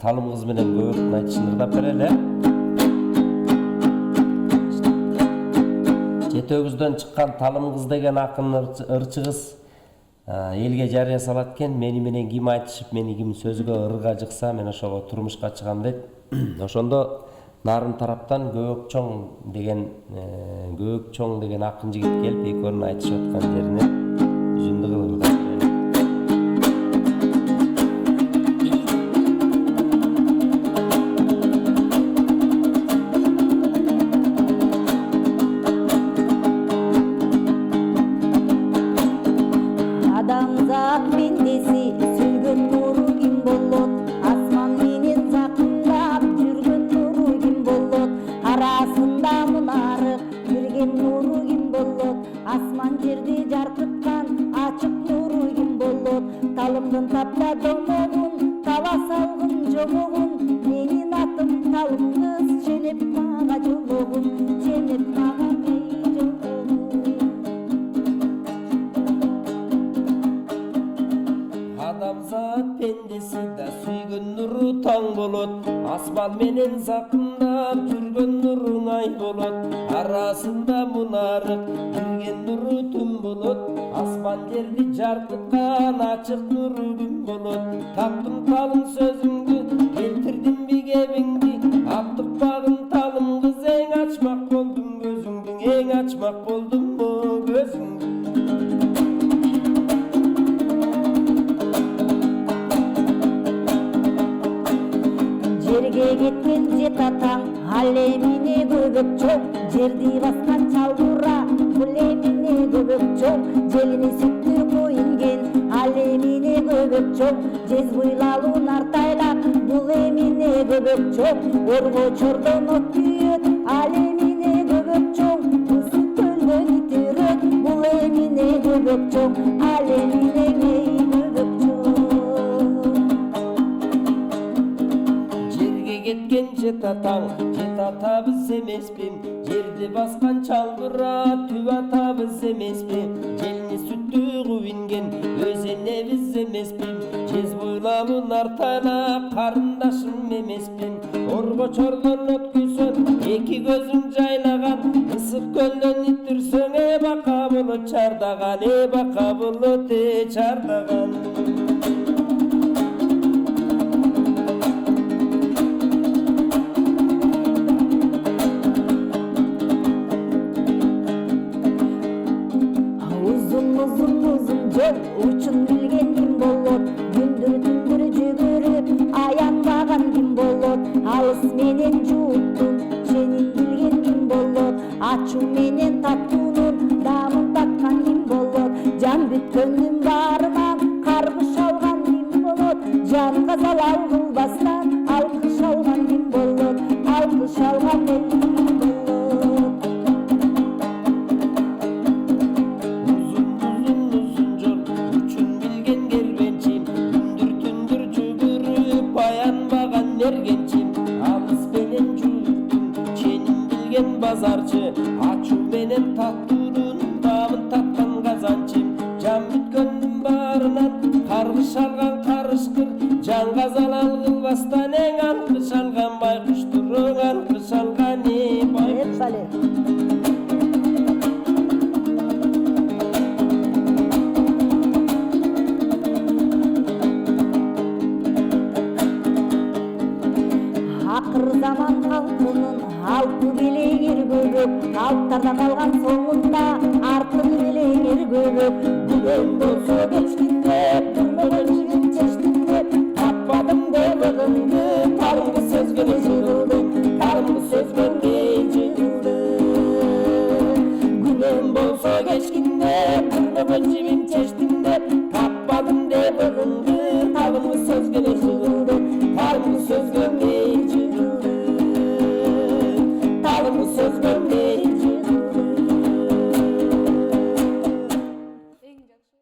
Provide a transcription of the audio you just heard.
талым кыз менен көбүртүн айтышын ырдап берели. Жетөгүздөн чыккан талым кыз деген акын ырчы кыз элге жарыя салат экен. Мени менен ким айтышып, мени ким сөзгө ырга жыкса, мен ошого турмушка чыгам дейт. Ошондо нарын тараптан Көбөк чоң деген акын жигит келип, экөөнүн айтышып аткан жерине үзүндү кылып ырдап берели. Адамзат пендеси сүйгөн нуру ким болот? Асман менен жакындап жүргөн нуру ким болот? Арасында мунарык жүрген нуру ким болот? Асман жерди жаркыткан ачык нуру ким болот? Талымдын тапта домогун, таба салгын жомогун. Менин атым талым кыз, ченеп мага жологун, ченеп мага Адамзат пендеси да сүйгөн нуру таң болот. Асман менен жакындап жүргөн нуруң ай болот. Арасында мунарык жүрген нуру түн болот. Асман жерди жаркыткан ачык нуру күн болот. Таптым талым сөзүңдү, келтирдим бигебиңди. Аттыкпагын талым кыз, эң ачмак болдум көзүңдүң, эң ачмак болдум көзүңдүң. Жерге кеткен жет атаң, ал эмине көбөк чоң. Жерди баскан чалбура, бул эмине көбөк чоң. Желини сүттү коюнген, ал эмине көбөк чоң. Жез буйлалуу нартайлак, бул эмине көбөк чоң. Орго чордон от күйөт, ал эмине көбөк чоң. Кызы көлдөн итөрөт, бул эмине көбөк чоң, ал эмине көбөк чоң. Кеткен жет атабыз эмеспи, жерди баскан чалбыра түп атабыз эмеспи, желини сүттү куйунген өз энебиз эмеспи, жез буйлалуу нартайлак карындашым эмеспи, орго чордон от күйсөң эки көзүң жайлаган, ысык көлдөн ит үрсөң бака болот чардаган, бака болот чардаган. Учун билген ким болот? Күндүр түндүр жүгүрүп аянбаган ким болот? Алыс менен жууптун ченин билген ким болот? Ачуу менен таттуунун дамын таткан ким болот? Жан бүткөндүн баарынан каргыш алган ким болот? Жан казал алгылбастан алкыш алган ким болот? Алкыш алган ким болот? Алыс менен журттун ченин билген базарчы, ачуу менен таттуунун дамын таткан казанчы, жан бүткөндүн баарынан каргыш алган карышкыр, жан казал алгылбастан эң алкыш алган байкуштур, алкыш алган байкуштур. Акыр заман халкынын алты белеңер көбөк, алыптарда калган соңунда артын белеңер көбөк. Бүгүн болсо кечкиндеп, түрмөдөн жигит чечтиңдеп, таппадым көбөгүңдү,